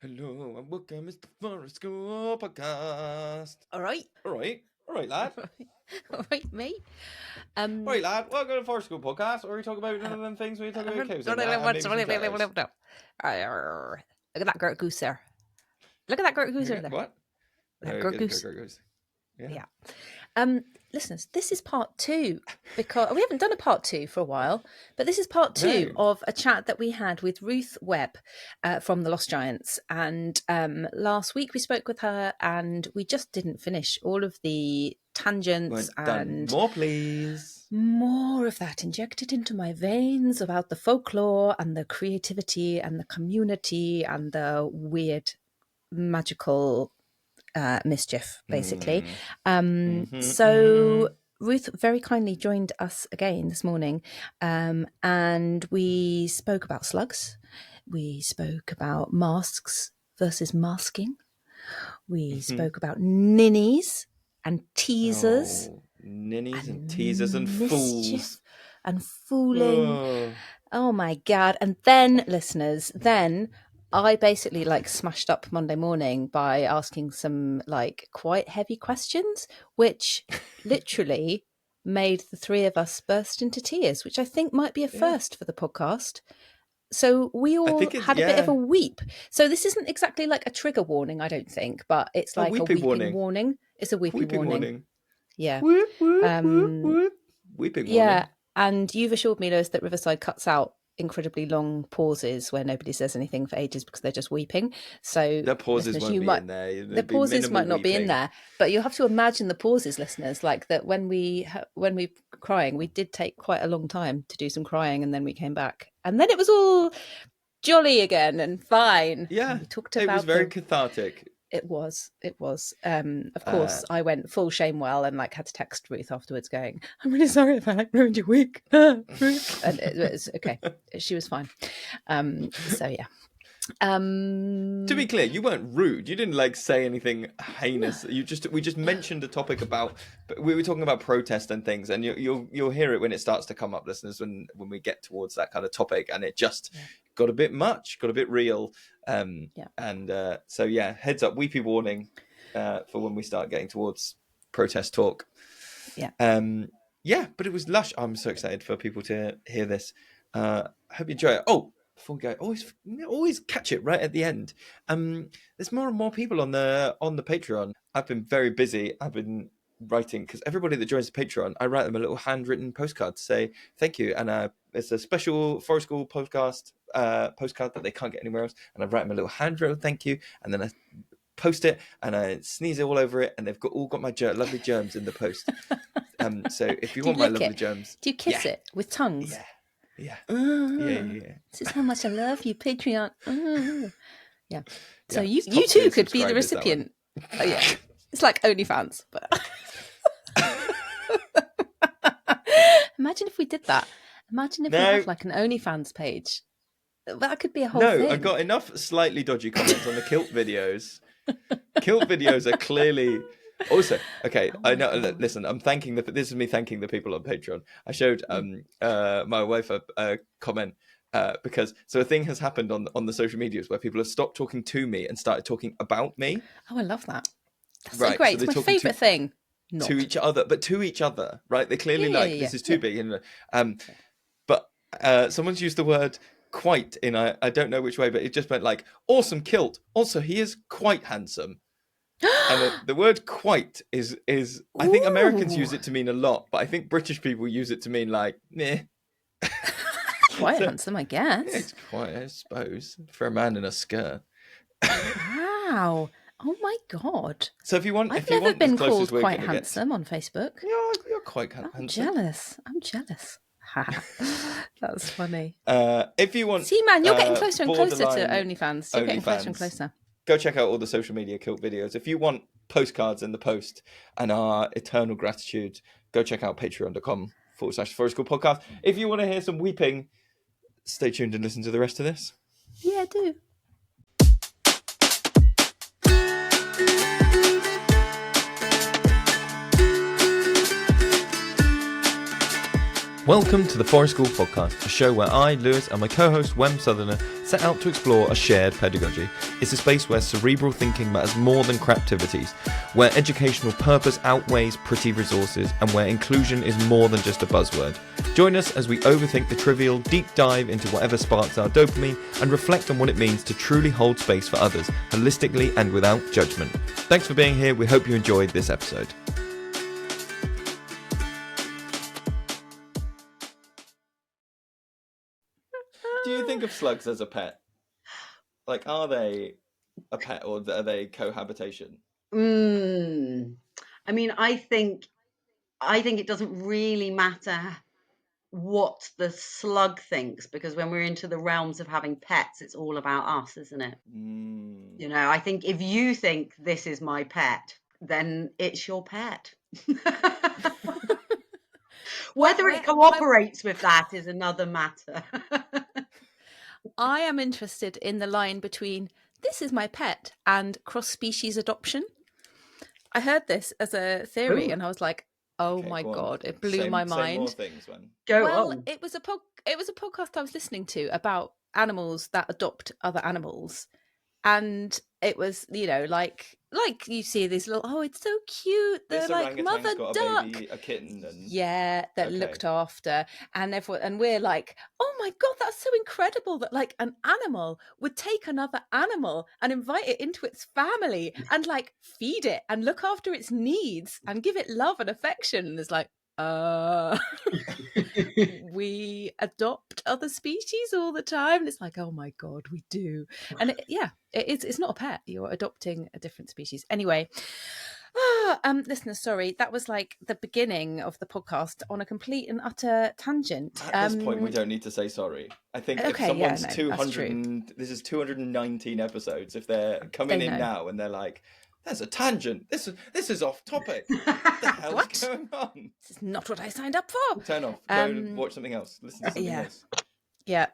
Hello and welcome to the Forest School Podcast. All right, lad. all right, mate. All right, lad. Welcome to the Forest School Podcast, where we talk about none of them things. We talk about cows and that, and maybe some shadows. Look at that great goose there. Look at that great goose there. What? That great goose. Yeah. Listeners, this is part 2 because we haven't done a part 2 for a while, but this is part 2 of a chat that we had with Ruth Webb from the Lost Giants. And last week we spoke with her, and we just didn't finish all of the tangents and more, please. More of that injected into my veins about the folklore and the creativity and the community and the weird magical mischief, basically. So Ruth very kindly joined us again this morning, and we spoke about slugs. We spoke about masks versus masking. We spoke about ninnies and teasers. Ninnies and teasers and fools. And fooling. Oh my God. And then, listeners, I basically smashed up Monday morning by asking some quite heavy questions, which literally made the three of us burst into tears, which I think might be a first for the podcast. So we all had a bit of a weep. So this isn't exactly like a trigger warning, I don't think, but it's like a weeping warning. It's a weeping warning. Yeah. Weeping warning. Yeah. And you've assured me, Lewis, that Riverside cuts out incredibly long pauses where nobody says anything for ages because they're just weeping. So the pauses won't be in there. The pauses might not be in there, but you'll have to imagine the pauses, listeners, like that when we crying, we did take quite a long time to do some crying, and then we came back, and then it was all jolly again and fine. Yeah, we talked about it was very cathartic. It was. Of course, I went full Shamewell and had to text Ruth afterwards going, I'm really sorry if I ruined your week. Ruth. And it was okay. She was fine. So yeah. To be clear, you weren't rude. You didn't say anything heinous. We just mentioned a topic about. We were talking about protest and things, and you'll hear it when it starts to come up, listeners. When we get towards that kind of topic, and it just got a bit much, got a bit real. So heads up, weepy warning for when we start getting towards protest talk. Yeah. But it was lush. I'm so excited for people to hear this. I hope you enjoy it. Oh, before we go, always catch it right at the end. There's more and more people on the Patreon. I've been very busy. I've been writing, because everybody that joins the Patreon, I write them a little handwritten postcard to say thank you, and it's a special Forest School podcast postcard that they can't get anywhere else, and I write them a little handwritten thank you, and then I post it and I sneeze it all over it, and they've all got my lovely germs in the post. So if you want my lovely germs, do you kiss it with tongues? Yeah. This is how much I love you, Patreon. Yeah. So you too could be the recipient. Oh yeah. It's like OnlyFans, but imagine if we did that. Imagine if we had an OnlyFans page. That could be a whole thing. I got enough slightly dodgy comments on the kilt videos. Kilt videos are clearly also okay. I know. Listen, this is me thanking the people on Patreon. I showed my wife a comment because a thing has happened on the social medias where people have stopped talking to me and started talking about me. Oh, I love that. That's so great. So it's my favourite thing. To each other, right? They clearly this is too big. But someone's used the word quite in I don't know which way, but it just meant awesome kilt. Also, he is quite handsome. And the word quite is I think Americans use it to mean a lot, but I think British people use it to mean meh. Quite handsome, I guess. Yeah, it's quite, I suppose, for a man in a skirt. Wow. Oh my God. So if you want, I've never been called quite handsome on Facebook. You're quite handsome. I'm jealous. That's funny. If you want, see, man, you're getting closer and closer to OnlyFans. You're getting closer and closer. Go check out all the social media kilt videos. If you want postcards in the post and our eternal gratitude, go check out patreon.com/Forest School Podcast. If you want to hear some weeping, stay tuned and listen to the rest of this. Yeah, do. Welcome to the Forest School Podcast, a show where I, Lewis, and my co-host, Wem Southerner, set out to explore a shared pedagogy. It's a space where cerebral thinking matters more than craptivities, where educational purpose outweighs pretty resources, and where inclusion is more than just a buzzword. Join us as we overthink the trivial, deep dive into whatever sparks our dopamine, and reflect on what it means to truly hold space for others, holistically and without judgment. Thanks for being here. We hope you enjoyed this episode. Do you think of slugs as a pet? Like, are they a pet or are they cohabitation? I mean, I think it doesn't really matter what the slug thinks, because when we're into the realms of having pets, it's all about us, isn't it? You know, I think if you think this is my pet, then it's your pet. Whether it cooperates with that is another matter. I am interested in the line between "this is my pet" and cross-species adoption. I heard this as a theory, and I was like, "Oh Okay, my go on. god!" It blew my Say mind. more things, when. Go Well, on. it was a podcast I was listening to about animals that adopt other animals, and it was, you know, like you see these little, oh, it's so cute, This they're like mother orangutan's got duck, a baby, a kitten, and yeah, that Okay. looked after, and everyone, and we're like, oh my god, that's so incredible that like an animal would take another animal and invite it into its family and like feed it and look after its needs and give it love and affection. And it's like, we adopt other species all the time. And it's like, oh my god, we do. And it's not a pet, you're adopting a different species anyway. Listeners, sorry, that was like the beginning of the podcast on a complete and utter tangent. At this point, we don't need to say sorry. I think if someone's 200, this is 219 episodes. If they're coming in now and they're like, "There's a tangent. This is off topic. What the hell's going on? This is not what I signed up for." Turn off. Go and watch something else. Listen to something else. Yeah.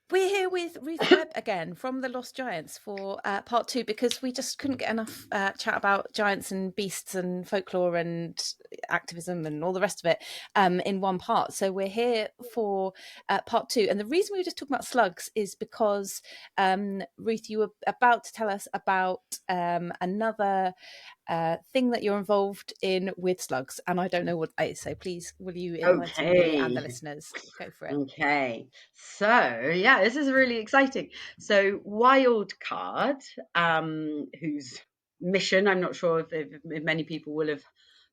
We're here with Ruth Webb again from The Lost Giants for part 2, because we just couldn't get enough chat about giants and beasts and folklore and activism and all the rest of it in one part. So we're here for part 2. And the reason we were just talking about slugs is because, Ruth, you were about to tell us about another thing that you're involved in with slugs, and I don't know what it is, so please will you enlighten me and the listeners? Go for it. Okay, so yeah, this is really exciting. So Wildcard, whose mission, I'm not sure if many people will have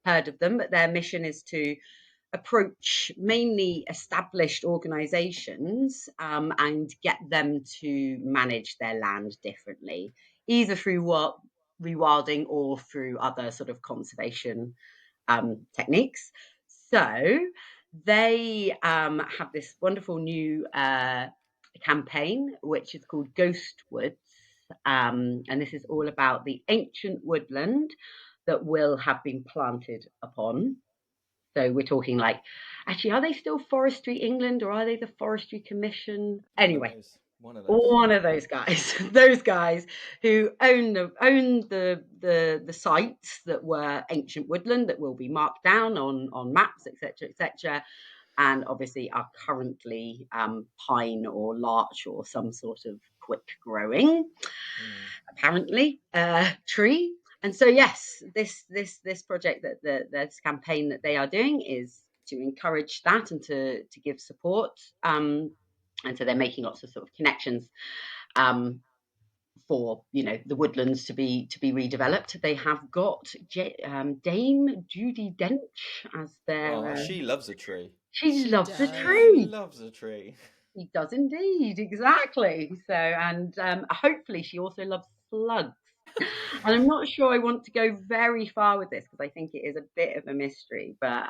heard of them, but their mission is to approach mainly established organizations and get them to manage their land differently, either through rewilding or through other sort of conservation techniques. So they have this wonderful new campaign, which is called Ghost Woods. And this is all about the ancient woodland that will have been planted upon. So we're talking like, actually, are they still Forestry England or are they the Forestry Commission? Anyway, one of those guys, those guys who own the sites that were ancient woodland that will be marked down on maps, etc., and obviously are currently pine or larch or some sort of quick growing, apparently, tree. And so, yes, this project, this campaign that they are doing is to encourage that and to give support. And so they're making lots of sort of connections for, you know, the woodlands to be redeveloped. They have got Dame Judy Dench as their. She loves a tree. She loves a tree. She loves a tree. She does indeed, exactly. So, and hopefully she also loves slugs. And I'm not sure I want to go very far with this because I think it is a bit of a mystery. But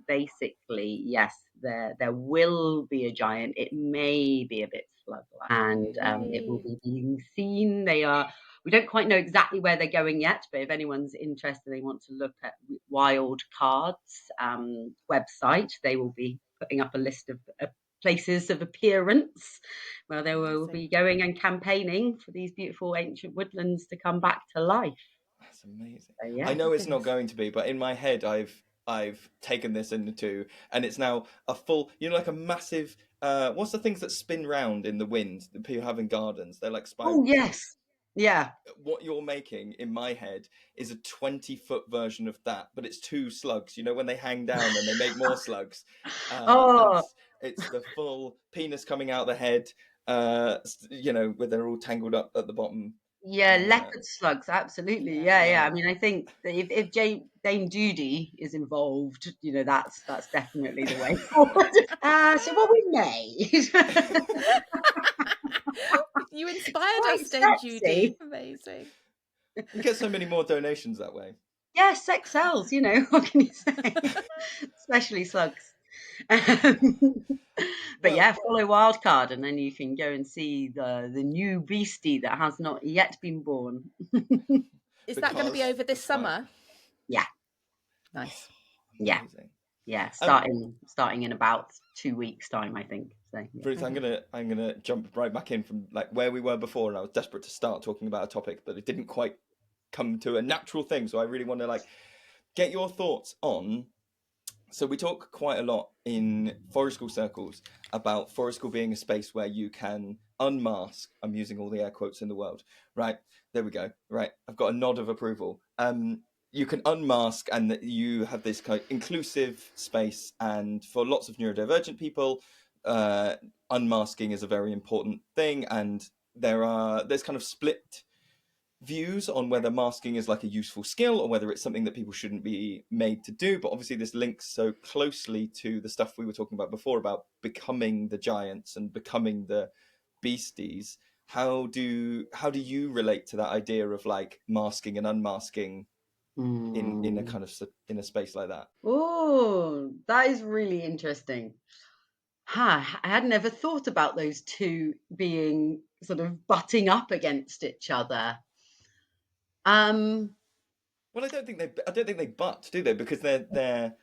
basically, yes, there will be a giant. It may be a bit slug-like, and it will be being seen. We don't quite know exactly where they're going yet, but if anyone's interested, they want to look at Wildcard's website, they will be putting up a list of places of appearance where they will be going and campaigning for these beautiful ancient woodlands to come back to life. That's amazing. So, yeah. I know it's not going to be, but in my head I've taken this into, and it's now a full, you know, like a massive what's the things that spin round in the wind that people have in gardens? They're like Oh, spiral yes. things. Yeah. What you're making in my head is a 20-foot version of that, but it's two slugs. You know, when they hang down and they make more slugs, and Oh, it's the full penis coming out the head. You know, where they're all tangled up at the bottom. yeah, leopard slugs, absolutely. Yeah, yeah. Yeah. I mean, I think that if Dame Judy is involved, that's definitely the way forward. So what we made, You inspired quite us, Dame sexy. Judy. Amazing. We get so many more donations that way. Yeah, sex sells. What can you say? Especially slugs. Um, but Well, yeah, follow Wildcard, and then you can go and see the new beastie that has not yet been born. Is that going to be because over the this slug. summer? Yeah, Nice. yeah, Amazing. yeah. Um, Starting in about 2 weeks' time, I think. So yeah. Ruth, I'm gonna jump right back in from like where we were before, and I was desperate to start talking about a topic, but it didn't quite come to a natural thing. So I really want to like get your thoughts on. So we talk quite a lot in forest school circles about forest school being a space where you can unmask. I'm using all the air quotes in the world. Right, there we go. Right, I've got a nod of approval. You can unmask, and that you have this kind of inclusive space. And for lots of neurodivergent people, uh, unmasking is a very important thing. And there's kind of split views on whether masking is like a useful skill or whether it's something that people shouldn't be made to do. But obviously, this links so closely to the stuff we were talking about before about becoming the giants and becoming the beasties. How do you relate to that idea of like masking and unmasking in a Mm. kind of in a space like that? Oh, that is really interesting. Huh, I had never thought about those two being sort of butting up against each other. Um, Well, I don't think they butt, do they? Because they're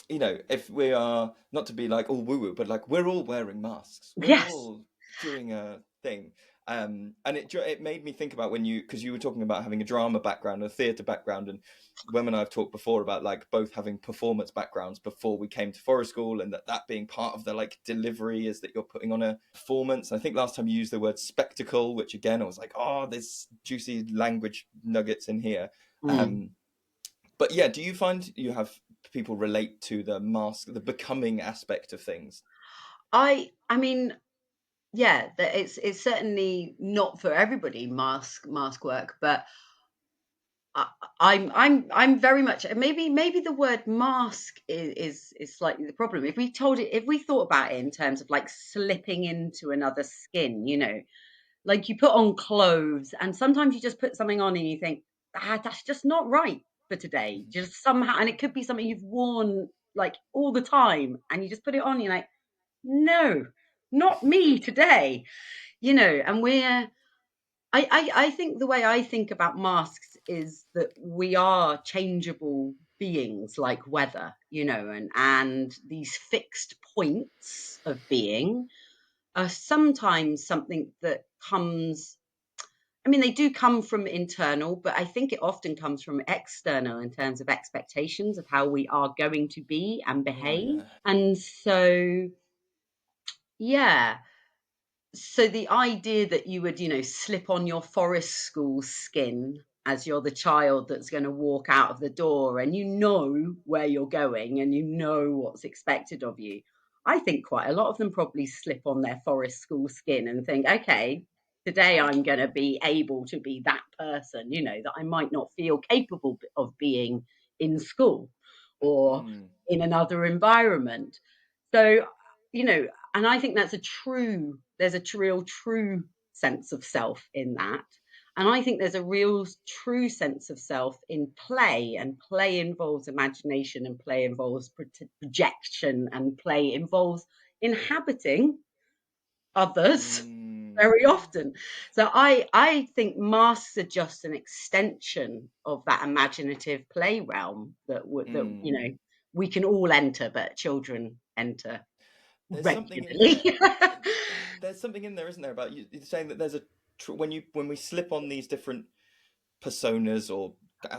if we are not to be like all woo woo, but like we're all wearing masks, we're yes. all doing a thing, and it made me think about when because you were talking about having a drama background, a theatre background, and Wem and I have talked before about like both having performance backgrounds before we came to forest school, and that being part of the like delivery is that you're putting on a performance. I think last time you used the word spectacle, which again I was like, oh, there's juicy language nuggets in here. Mm. Um, but yeah, do you find you have people relate to the mask, the becoming aspect of things? I mean, yeah, that it's certainly not for everybody mask work, but I, I'm very much maybe the word mask is slightly the problem. If we thought about it in terms of like slipping into another skin, like you put on clothes and sometimes you just put something on and you think, that's just not right for today. Just somehow, and it could be something you've worn like all the time and you just put it on, and you're like, no, not me today, and I think the way I think about masks is that we are changeable beings like weather, and these fixed points of being are sometimes something that comes. I mean, they do come from internal, but I think it often comes from external in terms of expectations of how we are going to be and Oh behave. yeah. And so, yeah. So the idea that you would, slip on your forest school skin as you're the child that's going to walk out of the door and you know where you're going and you know what's expected of you. I think quite a lot of them probably slip on their forest school skin and think, okay, today I'm going to be able to be that person, that I might not feel capable of being in school or Mm, in another environment. So, and I think there's a real true sense of self in that. And I think there's a real true sense of self in play, and play involves imagination, and play involves projection, and play involves inhabiting others mm, very often. So I think masks are just an extension of that imaginative play realm mm. we can all enter, but children enter There's something in regularly. there. There's something in there, isn't there, about you you're saying that there's a when we slip on these different personas or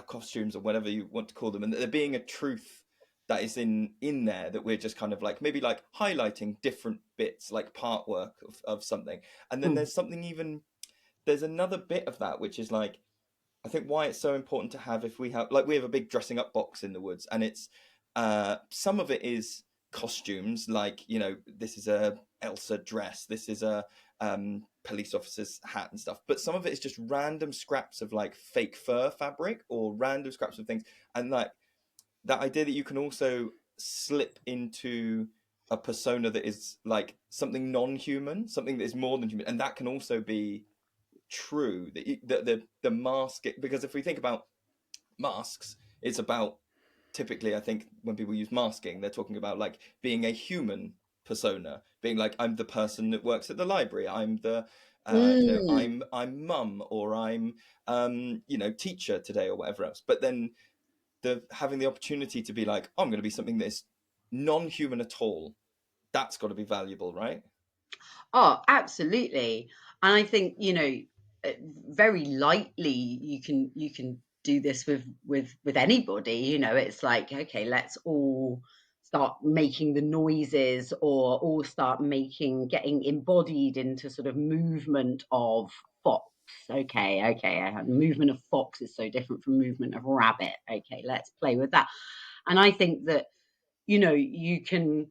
costumes or whatever you want to call them, and there being a truth that is in there, that we're just kind of like maybe like highlighting different bits, like part work of something. And then Mm. there's something even, there's another bit of that which is like, I think why it's so important to have, if we have, like, we have a big dressing up box in the woods, and it's some of it is costumes, like, you know, this is a Elsa dress, this is a police officer's hat and stuff, but some of it is just random scraps of like fake fur fabric or random scraps of things. And like that idea that you can also slip into a persona that is like something non-human, something that is more than human, and that can also be true, that the mask, because if we think about masks, it's about, typically I think when people use masking, they're talking about like being a human persona, being like, I'm the person that works at the library, I'm the you know, Mm. I'm mum, or I'm you know, teacher today, or whatever else. But then the having the opportunity to be like, oh, I'm going to be something that is non-human at all, that's got to be valuable, right? Oh, absolutely. And I think, you know, very lightly you can do this with anybody. You know, it's like, okay, let's all start making the noises, or all start getting embodied into sort of movement of fox. Okay, movement of fox is so different from movement of rabbit. Okay, let's play with that. And I think that, you know, you can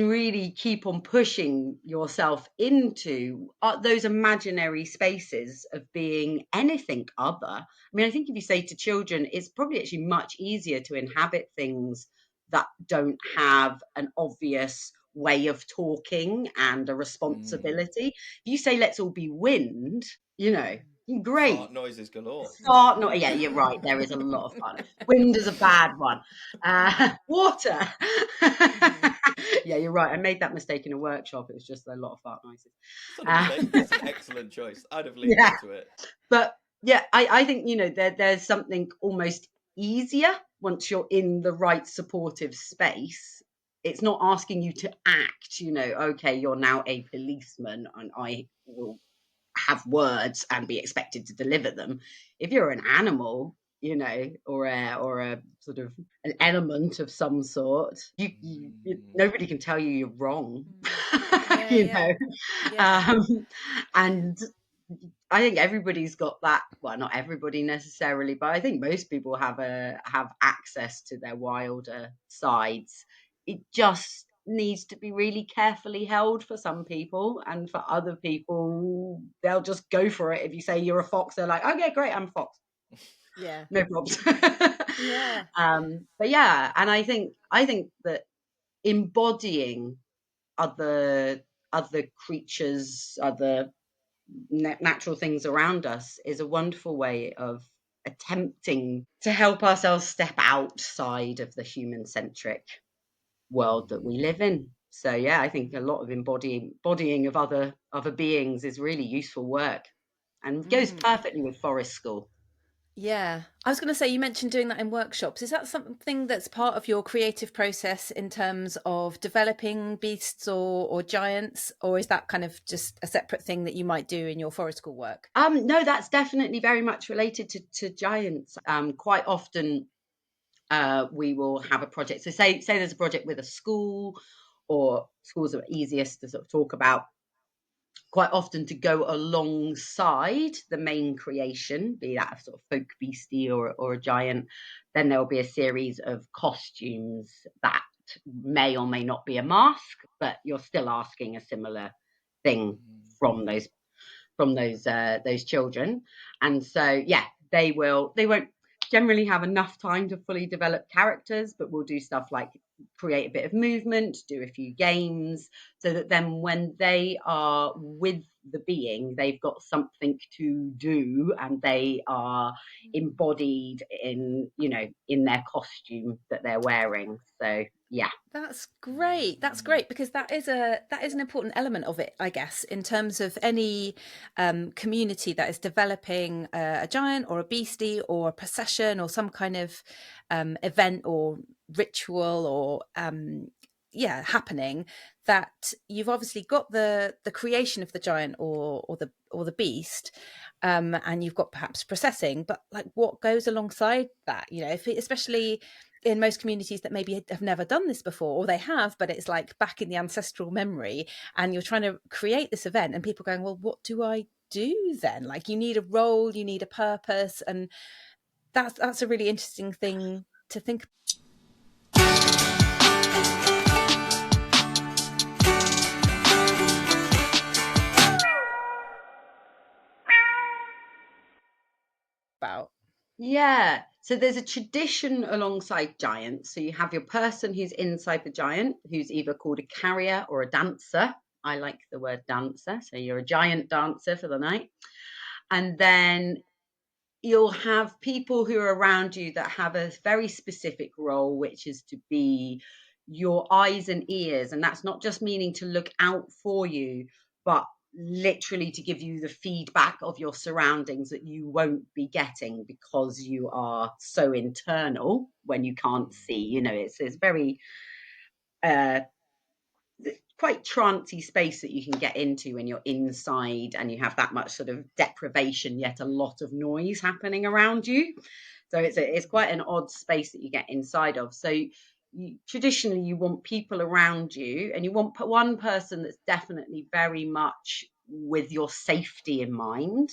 really keep on pushing yourself into those imaginary spaces of being anything other. I mean, I think if you say to children, it's probably actually much easier to inhabit things that don't have an obvious way of talking and a Mm. responsibility. If you say, let's all be wind, you know, great. Fart noises galore. Fart, not, yeah, you're right. There is a lot of fun. Wind is a bad one. Water. Yeah, you're right. I made that mistake in a workshop. It was just a lot of fart noises. It's not a Uh, mistake, it's an excellent choice. I'd have leaned yeah, into it. but yeah, I think, you know, there's something almost easier once you're in the right supportive space. It's not asking you to act, you know, okay, you're now a policeman and I will have words and be expected to deliver them. If you're an animal, you know, or a sort of an element of some sort, nobody can tell you you're wrong. Yeah, You yeah, know, yeah. um, and I think everybody's got that. Well, not everybody necessarily, but I think most people have access to their wilder sides. It just needs to be really carefully held for some people, and for other people, they'll just go for it. If you say you're a fox, they're like, okay, great, I'm a fox, Yeah. no problems. Yeah. But yeah, and I think that embodying other other creatures, other natural things around us is a wonderful way of attempting to help ourselves step outside of the human centric world that we live in. So yeah, I think a lot of embodying of other beings is really useful work, and goes Mm. perfectly with forest school. Yeah. I was going to say, you mentioned doing that in workshops. Is that something that's part of your creative process in terms of developing beasts or giants, or is that kind of just a separate thing that you might do in your forest school work? No, that's definitely very much related to giants. Quite often, we will have a project. So say there's a project with a school, or schools are easiest to sort of talk about. Quite often, to go alongside the main creation, be that a sort of folk beastie or a giant, then there will be a series of costumes that may or may not be a mask, but you're still asking a similar thing from those children. And so yeah, they won't generally have enough time to fully develop characters, but we'll do stuff like create a bit of movement, do a few games, so that then when they are with the being, they've got something to do, and they are embodied in, you know, in their costume that they're wearing. So yeah. That's great. That's great, because that is an important element of it, I guess, in terms of any community that is developing a giant or a beastie or a procession or some kind of event or ritual or happening. That you've obviously got the creation of the giant or the beast, and you've got perhaps processing, but like what goes alongside that, you know, especially in most communities that maybe have never done this before, or they have, but it's like back in the ancestral memory, and you're trying to create this event and people going, well, what do I do then? Like, you need a role, you need a purpose, and that's a really interesting thing to think about. Yeah. So there's a tradition alongside giants. So you have your person who's inside the giant, who's either called a carrier or a dancer. I like the word dancer. So you're a giant dancer for the night. And then you'll have people who are around you that have a very specific role, which is to be your eyes and ears. And that's not just meaning to look out for you, but literally to give you the feedback of your surroundings that you won't be getting because you are so internal when you can't see. You know, it's very quite trancy space that you can get into when you're inside and you have that much sort of deprivation, yet a lot of noise happening around you. So it's quite an odd space that you get inside of. So traditionally you want people around you, and you want one person that's definitely very much with your safety in mind,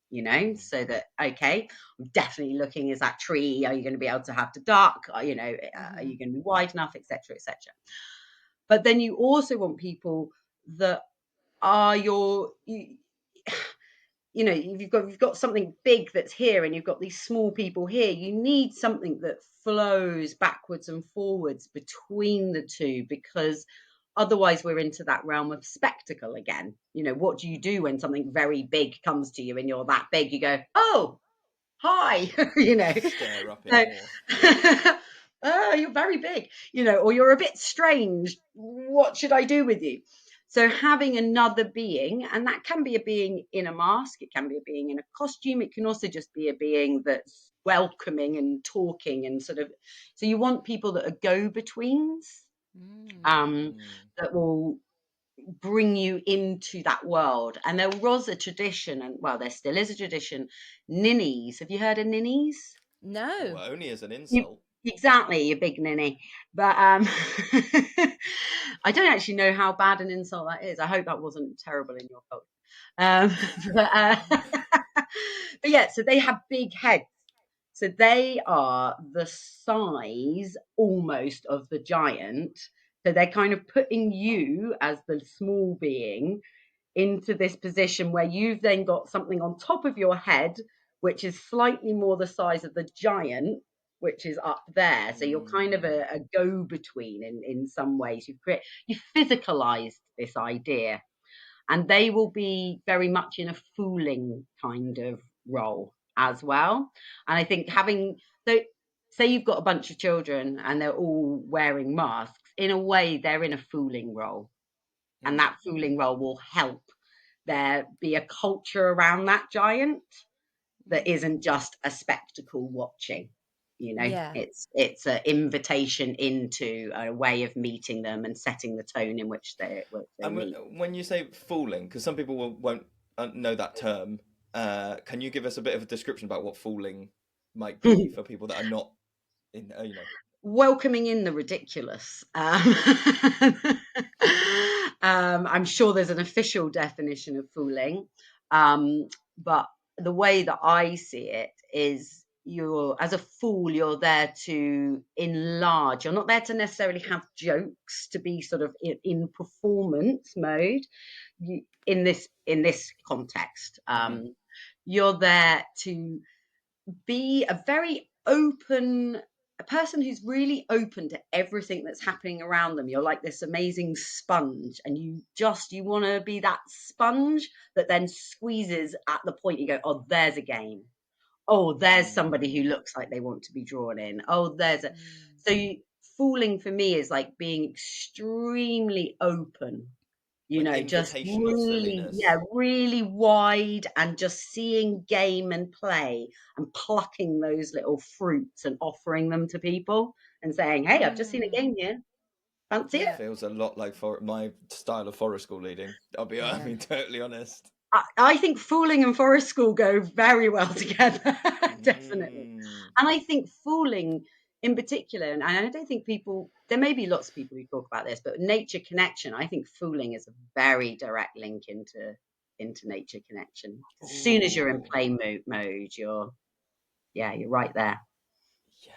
you know, so that, okay, I'm definitely looking, is that tree, are you going to be able to have the dark, you know, are you going to be wide enough, etc., etc. But then you also want people that are you know, you've got something big that's here and you've got these small people here. You need something that flows backwards and forwards between the two, because otherwise we're into that realm of spectacle again. You know, what do you do when something very big comes to you and you're that big? You go, oh, hi, you know. Stare up in So, awe. oh, you're very big, you know, or you're a bit strange. What should I do with you? So having another being, and that can be a being in a mask, it can be a being in a costume, it can also just be a being that's welcoming and talking and sort of. So you want people that are go-betweens, that will bring you into that world. And there was a tradition, and well, there still is a tradition. Ninnies. Have you heard of ninnies? No. Well, only as an You, insult. exactly, you big ninny. But I don't actually know how bad an insult that is. I hope that wasn't terrible in your culture. Um, but, but yeah, so they have big heads. So they are the size almost of the giant. So they're kind of putting you as the small being into this position where you've then got something on top of your head, which is slightly more the size of the giant, which is up there. So you're kind of a go-between in some ways. You physicalized this idea, and they will be very much in a fooling kind of role as well. And I think having, so say you've got a bunch of children and they're all wearing masks, in a way they're in a fooling role, and that fooling role will help there be a culture around that giant that isn't just a spectacle watching. You know, Yeah. it's an invitation into a way of meeting them and setting the tone in which they And meet. when you say fooling, because some people won't know that term, can you give us a bit of a description about what fooling might be for people that are not in, you know? Welcoming in the ridiculous. I'm sure there's an official definition of fooling, but the way that I see it is, you're, as a fool, you're there to enlarge. You're not there to necessarily have jokes, to be sort of in performance mode. In this context, you're there to be a person who's really open to everything that's happening around them. You're like this amazing sponge, and you want to be that sponge that then squeezes at the point you go, oh, there's a game. Oh, there's somebody who looks like they want to be drawn in. Oh, fooling for me is like being extremely open, An just invitation of really, silliness. really wide, and just seeing game and play and plucking those little fruits and offering them to people and saying, hey, I've just seen a game here. Fancy it? Yeah. Feels a lot like for my style of forest school leading. I Yeah. mean, totally honest. I think fooling and forest school go very well together, definitely. Mm. And I think fooling in particular, and I don't think people, there may be lots of people who talk about this, but nature connection, I think fooling is a very direct link into nature connection. As soon as you're in Oh, play mode, you're right there. yeah.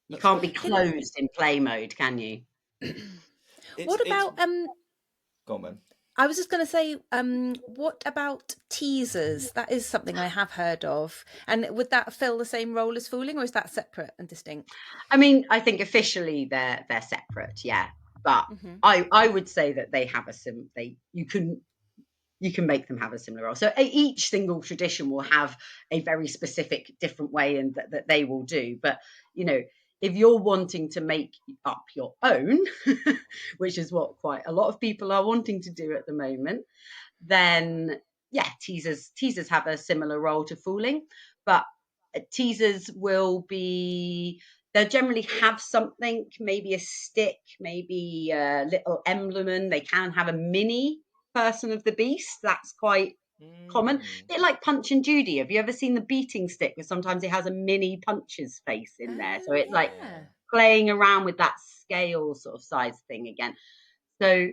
You That's can't be Can closed in play mode, can you? what it's about go on, man. I was just going to say, what about teasers? That is something I have heard of. And would that fill the same role as fooling, or is that separate and distinct? I mean, I think officially they're separate, yeah. But Hmm. I would say that they have you can make them have a similar role. So each single tradition will have a very specific different way and that they will do. But, you know, if you're wanting to make up your own, which is what quite a lot of people are wanting to do at the moment, then yeah, teasers have a similar role to fooling, but teasers will be, they'll generally have something, maybe a stick, maybe a little emblem. They can have a mini person of the beast. That's quite common. A Mm. bit like Punch and Judy. Have you ever seen the beating stick where sometimes it has a mini Punch's face in there? So Oh, it's like yeah. playing around with that scale sort of size thing again. So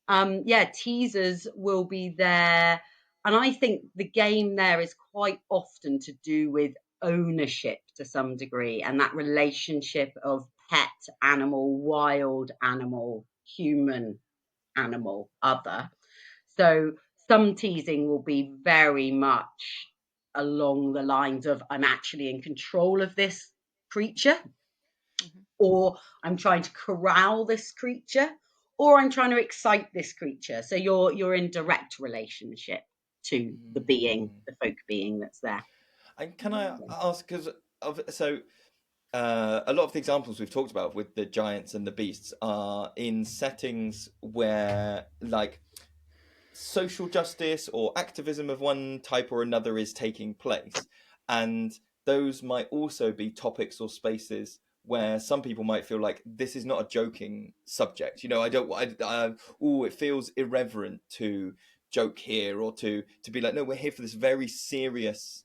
yeah, teasers will be there. And I think the game there is quite often to do with ownership to some degree, and that relationship of pet animal, wild animal, human animal, other. So some teasing will be very much along the lines of I'm actually in control of this creature, Hmm. or I'm trying to corral this creature, or I'm trying to excite this creature. So you're in direct relationship to the being, Mm. the folk being that's there. And can I ask, because so a lot of the examples we've talked about with the giants and the beasts are in settings where like social justice or activism of one type or another is taking place. And those might also be topics or spaces where some people might feel like this is not a joking subject. You know, it feels irreverent to joke here or to be like, no, we're here for this very serious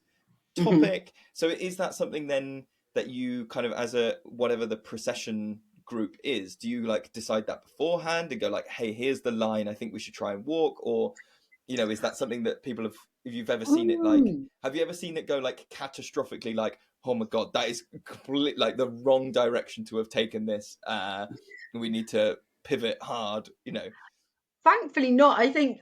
Mm-hmm. topic. So is that something then that you kind of, as a whatever the procession group is, do you like decide that beforehand and go like, hey, here's the line I think we should try and walk? Or, you know, is that something that people have, if you've ever seen it, like, Mm. have you ever seen it go like catastrophically, like, oh my god, that is complete like the wrong direction to have taken this, we need to pivot hard, you know? Thankfully not. I think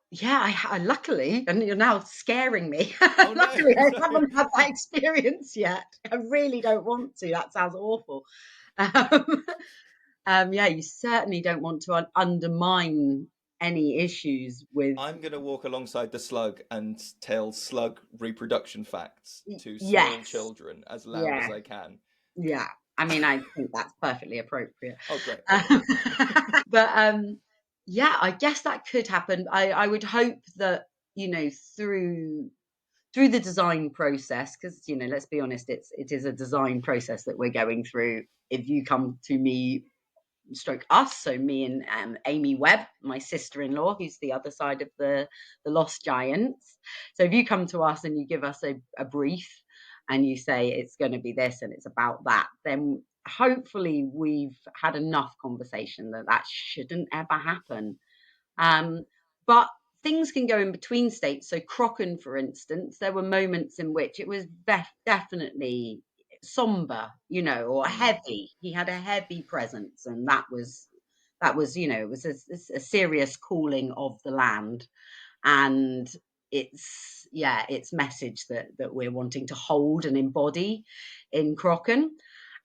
yeah, I luckily, and you're now scaring me. Oh no. Luckily I Sorry. haven't had that experience yet. I really don't want to. That sounds awful. Um, yeah, you certainly don't want to undermine any issues with. I'm going to walk alongside the slug and tell slug reproduction facts to small Yes, children as loud as yeah, I can. yeah. I mean, I think that's perfectly appropriate. Oh, great. Um, Okay. but yeah, I guess that could happen. I would hope that, you know, through the design process, because, you know, let's be honest, it is a design process that we're going through. If you come to me, stroke us, so me and Amy Webb, my sister-in-law, who's the other side of the Lost Giants. So if you come to us and you give us a brief and you say it's going to be this and it's about that, then hopefully we've had enough conversation that that shouldn't ever happen. But things can go in between states. So Crocken, for instance, there were moments in which it was definitely somber, you know, or Mm, heavy. He had a heavy presence, and that was, you know, it was a serious calling of the land, and it's message that we're wanting to hold and embody in Crocken.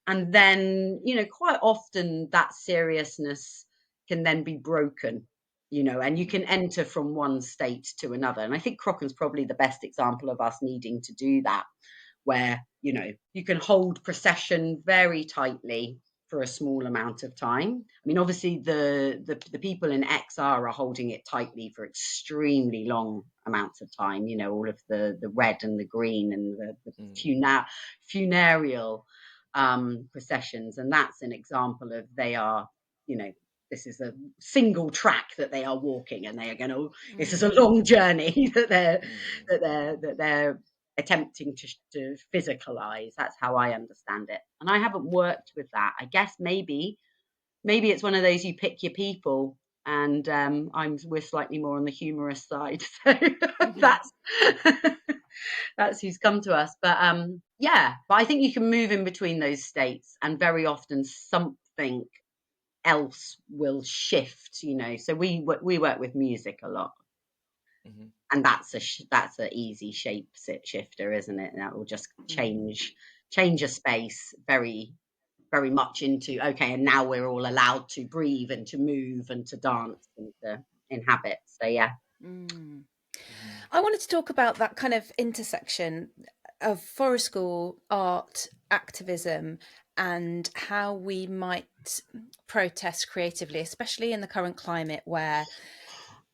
And then, you know, quite often that seriousness can then be broken, you know, and you mm, can enter from one state to another. And I think Crocken's probably the best example of us needing to do that, where, you know, you can hold procession very tightly for a small amount of time. I mean, obviously the people in XR are holding it tightly for extremely long amounts of time, you know, all of the red and the green and the mm, funereal processions. And that's an example of, they are, you know, this is a single track that they are walking, and they are going to, this is a Mm. long journey that they're mm. that they're attempting to physicalize. That's how I understand it. And I haven't worked with that. I guess maybe it's one of those, you pick your people, and we're slightly more on the humorous side. So that's that's who's come to us. But but I think you can move in between those states, and very often something else will shift, so we work with music a lot. And that's a easy shape shifter, isn't it? And that will just change a space very, very much into, okay, and now we're all allowed to breathe and to move and to dance and to inhabit. So yeah. I wanted to talk about that kind of intersection of forest school, art, activism, and how we might protest creatively, especially in the current climate where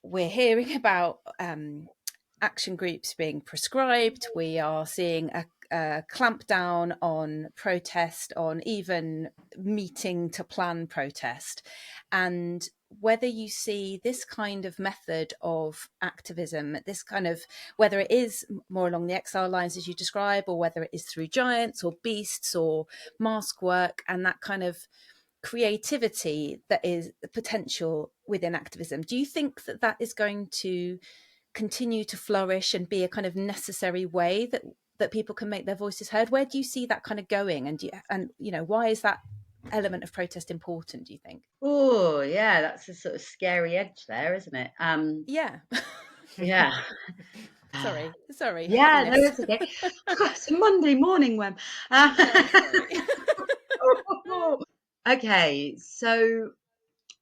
we're hearing about action groups being prescribed. We are seeing a clampdown on protest, on even meeting to plan protest. And whether you see this kind of method of activism, this kind of, whether it is more along the exile lines as you describe, or whether it is through giants or beasts or mask work, and that kind of creativity that is the potential within activism, do you think that that is going to continue to flourish and be a kind of necessary way that people can make their voices heard? Where do you see that kind of going? And why is that element of protest important, do you think? Oh yeah, that's a sort of scary edge there, isn't it? Yeah. Yeah. sorry Yeah, no, heaviness. it's okay. It's a Monday morning, Web. Sorry. Okay, so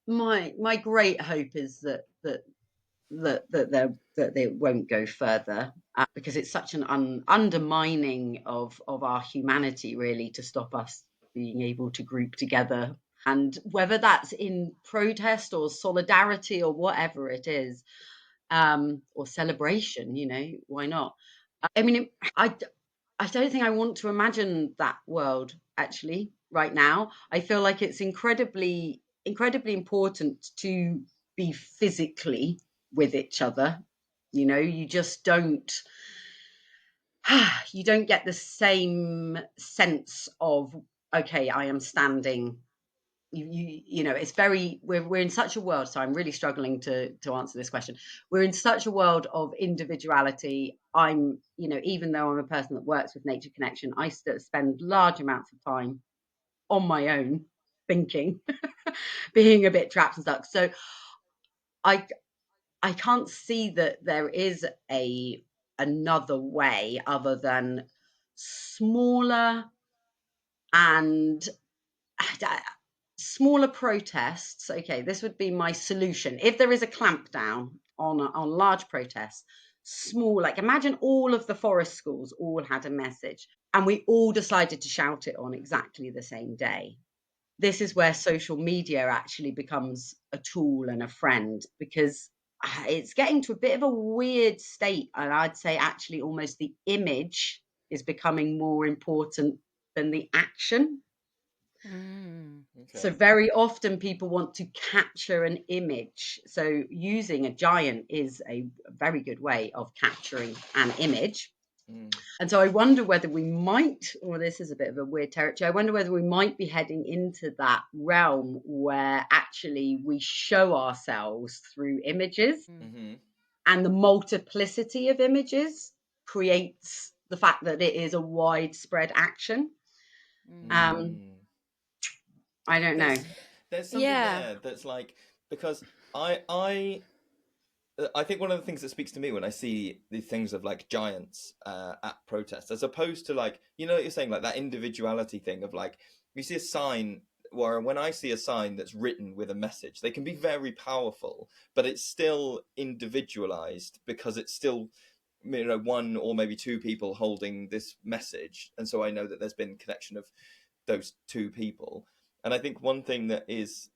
my great hope is that they won't go further, because it's such an undermining of our humanity, really, to stop us being able to group together. And whether that's in protest or solidarity or whatever it is, or celebration, why not? I mean, I don't think I want to imagine that world, actually, right now. I feel like it's incredibly important to be physically with each other. You just don't get the same sense of, okay, I am standing. It's very, we're in such a world. So I'm really struggling to answer this question. We're in such a world of individuality. I'm, even though I'm a person that works with nature connection, I still spend large amounts of time on my own, thinking, being a bit trapped and stuck. So I can't see that there is another way other than smaller and smaller protests. Okay, this would be my solution. If there is a clampdown on large protests, small, like imagine all of the forest schools all had a message and we all decided to shout it on exactly the same day. This is where social media actually becomes a tool and a friend, because it's getting to a bit of a weird state. And I'd say actually almost the image is becoming more important than the action. Okay. So very often people want to capture an image. So using a giant is a very good way of capturing an image. And so I wonder whether we might, or this is a bit of a weird territory, I wonder whether we might be heading into that realm where actually we show ourselves through images, and the multiplicity of images creates the fact that it is a widespread action. I don't know. There's something there that's like, because I think one of the things that speaks to me when I see these things of like giants at protests, as opposed to like, what you're saying, like that individuality thing of like, you see a sign, or when I see a sign that's written with a message, they can be very powerful, but it's still individualized because it's still, one or maybe two people holding this message. And so I know that there's been connection of those two people. And I think one thing that is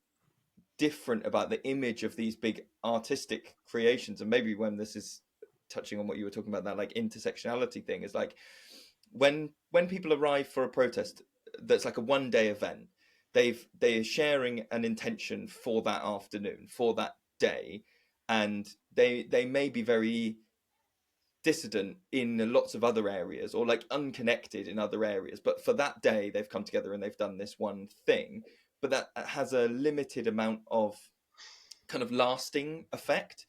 different about the image of these big artistic creations, and maybe when this is touching on what you were talking about, that like intersectionality thing, is like when people arrive for a protest that's like a one-day event, they're sharing an intention for that afternoon, for that day, and they may be very dissident in lots of other areas, or like unconnected in other areas, but for that day they've come together and they've done this one thing, but that has a limited amount of kind of lasting effect,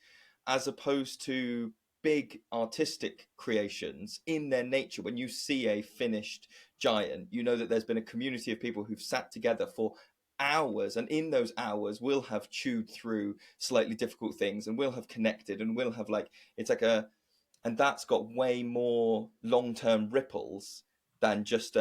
as opposed to big artistic creations in their nature. When you see a finished giant, you know that there's been a community of people who've sat together for hours, and in those hours will have chewed through slightly difficult things and will have connected and will have like, it's like a, and that's got way more long-term ripples than just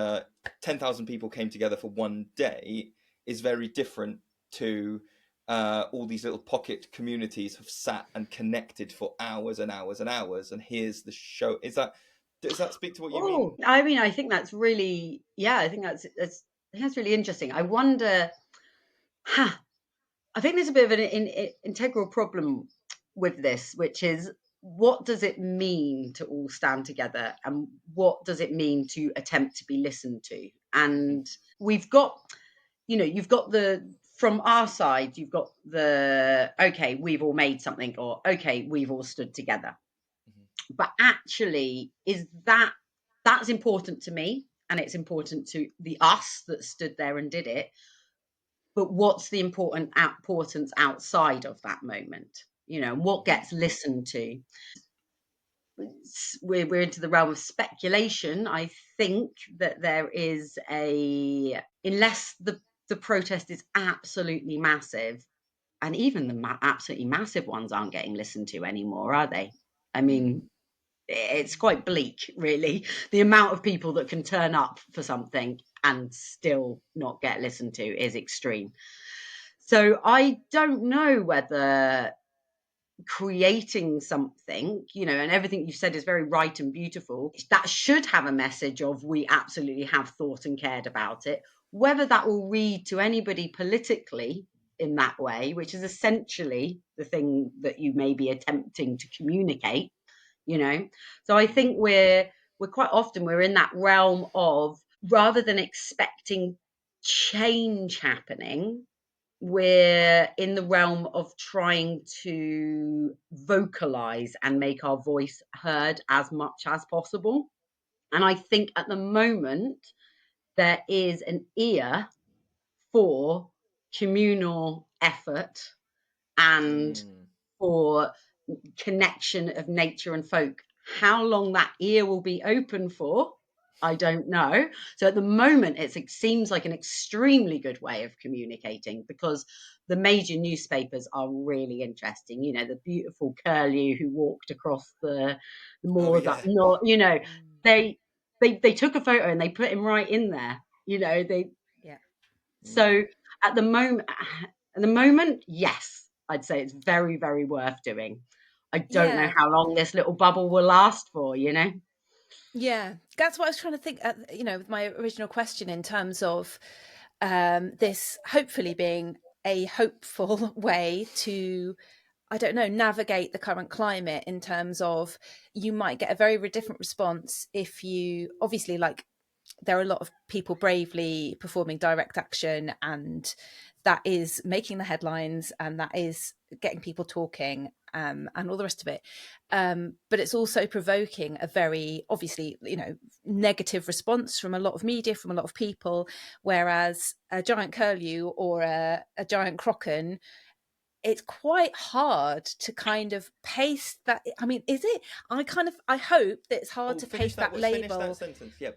10,000 people came together for one day. Is very different to all these little pocket communities have sat and connected for hours and hours and hours, and here's the show. Does that speak to what you mean? I mean, I think that's really, I think that's really interesting. I wonder, I think there's a bit of an integral problem with this, which is, what does it mean to all stand together, and what does it mean to attempt to be listened to? And we've got, you've got from our side, you've got okay, we've all made something, or okay, we've all stood together. But actually, that's important to me, and it's important to the us that stood there and did it. But what's the importance outside of that moment? What gets listened to? We're into the realm of speculation. I think that there is unless the protest is absolutely massive, and even the absolutely massive ones aren't getting listened to anymore, are they? I mean, it's quite bleak, really. The amount of people that can turn up for something and still not get listened to is extreme. So I don't know whether creating something, and everything you said is very right and beautiful, that should have a message of, we absolutely have thought and cared about it. Whether that will read to anybody politically in that way, which is essentially the thing that you may be attempting to communicate, so I think we're quite often, we're in that realm of, rather than expecting change happening, we're in the realm of trying to vocalize and make our voice heard as much as possible. And I think at the moment there is an ear for communal effort and for connection of nature and folk. How long that ear will be open for, I don't know. So at the moment, it seems like an extremely good way of communicating, because the major newspapers are really interesting. The beautiful curlew who walked across the moors up north. They took a photo and they put him right in there. So at the moment, yes, I'd say it's very, very worth doing. I don't know how long this little bubble will last for, Yeah, that's what I was trying to think, with my original question, in terms of this hopefully being a hopeful way to, I don't know, navigate the current climate, in terms of, you might get a very different response if you, obviously, like, there are a lot of people bravely performing direct action, and that is making the headlines, and that is getting people talking, and all the rest of it. But it's also provoking a very, obviously, negative response from a lot of media, from a lot of people. Whereas a giant curlew or a giant crocken, it's quite hard to kind of paste that. I mean, is it? I hope that it's hard to paste that label. Finish that sentence. To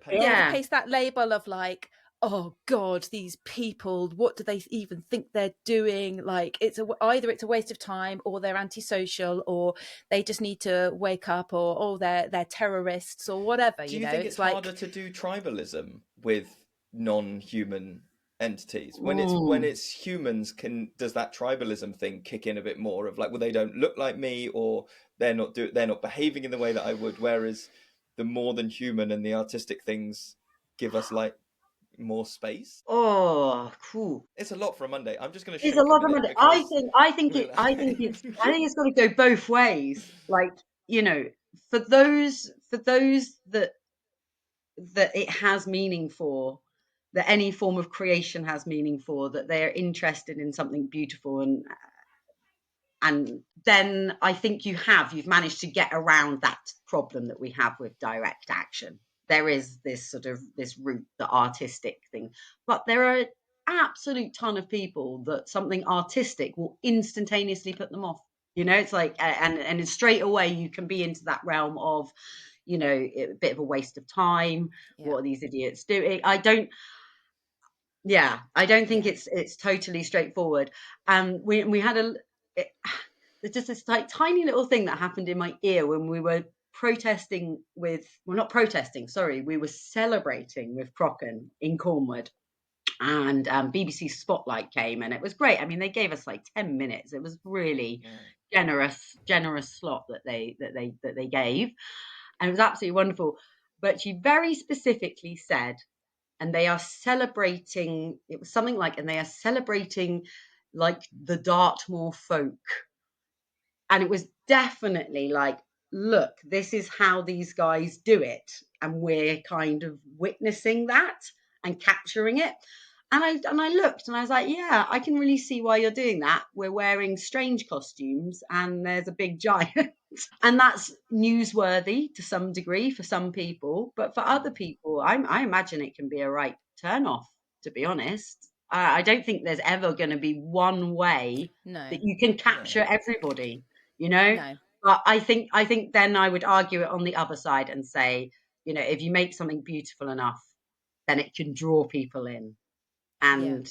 paste that label of like, oh God, these people, what do they even think they're doing? Like, either it's a waste of time, or they're antisocial, or they just need to wake up, or they're terrorists, or whatever. Do you think it's harder to do tribalism with non-human entities when it's humans? Does that tribalism thing kick in a bit more of like, well, they don't look like me, or they're not behaving in the way that I would, whereas the more than human and the artistic things give us like more space? Oh, cool. It's a lot for a Monday. I'm just going to It's shake a lot a of minute money. because I think it's got to go both ways. Like, for those that it has meaning for, that any form of creation has meaning for, that they're interested in something beautiful And then I think you've managed to get around that problem that we have with direct action. There is this sort of this route, the artistic thing, but there are absolute ton of people that something artistic will instantaneously put them off. It's like, and straight away you can be into that realm of, a bit of a waste of time. Yeah. What are these idiots doing? I don't think it's totally straightforward. We had there's just this like tiny little thing that happened in my ear when we were protesting not protesting, sorry, we were celebrating with Crocken in Cornwall. And BBC Spotlight came, and it was great. I mean, they gave us like 10 minutes. It was really generous slot that they gave, and it was absolutely wonderful. But she very specifically said, and they are celebrating, it was something like, and they are celebrating like the Dartmoor folk. And it was definitely like, look, this is how these guys do it, and we're kind of witnessing that and capturing it. And I looked and I was like, yeah, I can really see why you're doing that. We're wearing strange costumes and there's a big giant. And that's newsworthy to some degree for some people. But for other people, I imagine it can be a right turn off, to be honest. I don't think there's ever going to be one way that you can capture everybody, No. But I think then I would argue it on the other side and say, if you make something beautiful enough, then it can draw people in. And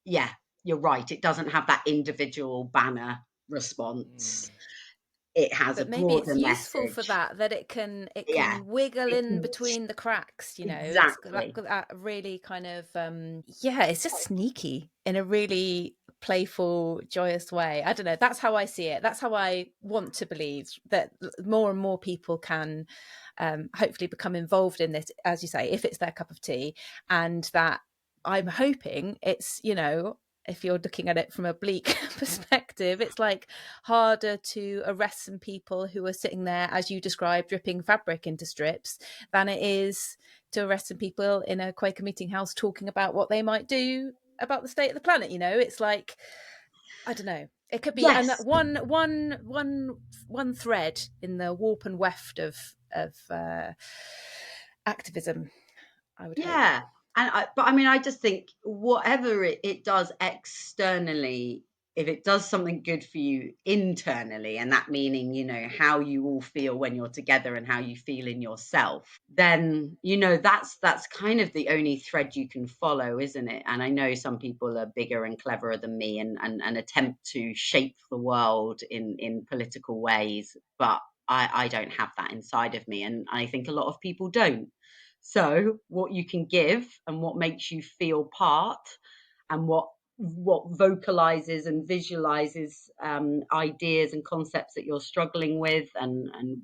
yeah, you're right. It doesn't have that individual banner response. It has a But maybe it's broader useful for message. that it can Yeah, wiggle in between the cracks, exactly. It's that really kind of it's just sneaky in a really playful, joyous way. I don't know, that's how I see it. That's how I want to believe that more and more people can hopefully become involved in this, as you say, if it's their cup of tea. And that I'm hoping it's, if you're looking at it from a bleak perspective, it's like harder to arrest some people who are sitting there, as you described, ripping fabric into strips, than it is to arrest some people in a Quaker meeting house talking about what they might do about the state of the planet. It's like, I don't know. It could be, Yes. and that one thread in the warp and weft of activism, I would hope. Yeah. But I mean, I just think whatever it does externally, if it does something good for you internally, and that meaning, how you all feel when you're together and how you feel in yourself, then, that's kind of the only thread you can follow, isn't it? And I know some people are bigger and cleverer than me and attempt to shape the world in political ways, but I don't have that inside of me. And I think a lot of people don't. So what you can give and what makes you feel part, and what vocalizes and visualizes ideas and concepts that you're struggling with, and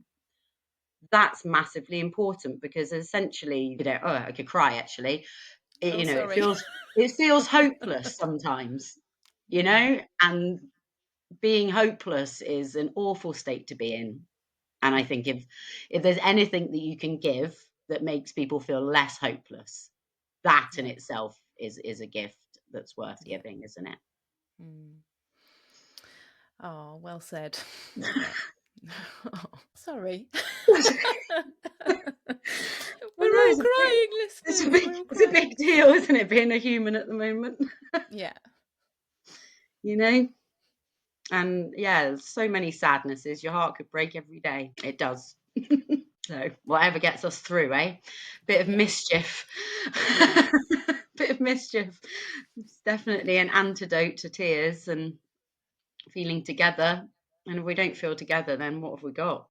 that's massively important, because essentially, I could cry actually. Sorry. It feels hopeless sometimes, and being hopeless is an awful state to be in. And I think if there's anything that you can give that makes people feel less hopeless, that in itself is a gift that's worth giving, isn't it? Oh, well said. Oh, sorry. We're all crying, listeners. It's a big deal, isn't it, being a human at the moment? Yeah. And there's so many sadnesses. Your heart could break every day. It does. So whatever gets us through, bit of mischief. Bit of mischief. It's definitely an antidote to tears and feeling together. And if we don't feel together, then what have we got?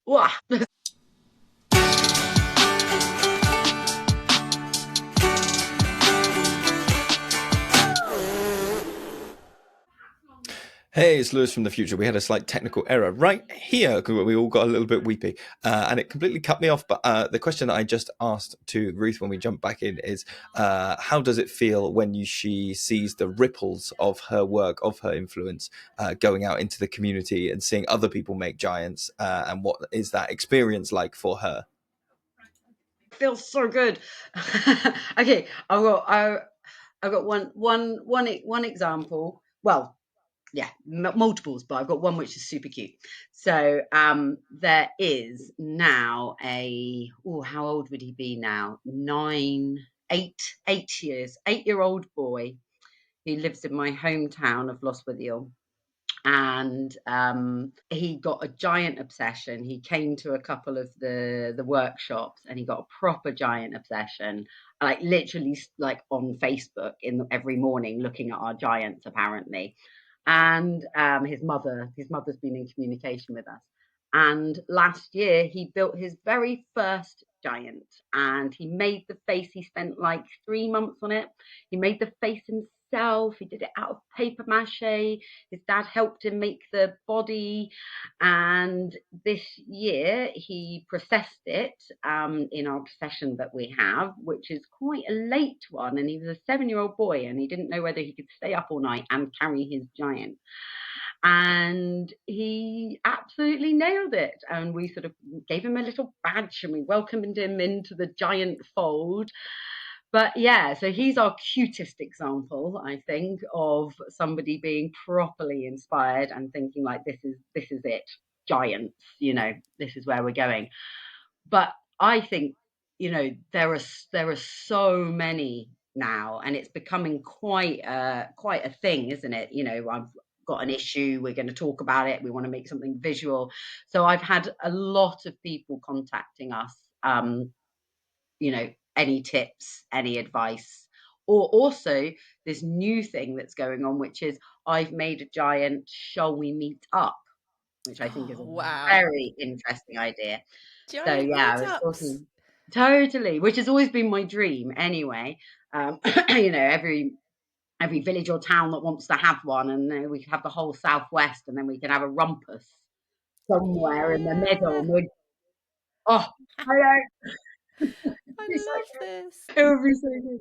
Hey, it's Lewis from the future. We had a slight technical error right here because we all got a little bit weepy and it completely cut me off. But the question that I just asked to Ruth when we jump back in is how does it feel when she sees the ripples of her work, of her influence going out into the community and seeing other people make giants? And what is that experience like for her? It feels so good. Okay, I've got one example. Well, yeah, multiples, but I've got one which is super cute. So there is now how old would he be now? 8 years, 8-year-old boy who lives in my hometown of Lostwithiel. And he got a giant obsession. He came to a couple of the workshops, and he got a proper giant obsession, like literally like on Facebook every morning looking at our giants apparently. And his mother's been in communication with us. And last year he built his very first giant, and he made the face. He spent like 3 months on it. He made the face himself. He did it out of paper mache. His dad helped him make the body, and this year he processed it in our procession that we have, which is quite a late one. And he was a 7-year-old boy, and he didn't know whether he could stay up all night and carry his giant. And he absolutely nailed it. And we sort of gave him a little badge, and we welcomed him into the giant fold. But yeah, so he's our cutest example, I think, of somebody being properly inspired and thinking like, this is it, giants, this is where we're going. But I think, there are so many now, and it's becoming quite a thing, isn't it? I've got an issue, we're going to talk about it, we want to make something visual. So I've had a lot of people contacting us, any tips, any advice, or also this new thing that's going on, which is, I've made a giant, shall we meet up? Which I think is a very interesting idea. Giant I was talking totally, which has always been my dream anyway. Every village or town that wants to have one, and we could have the whole southwest, and then we can have a rumpus somewhere in the middle. I love this. It would be so good.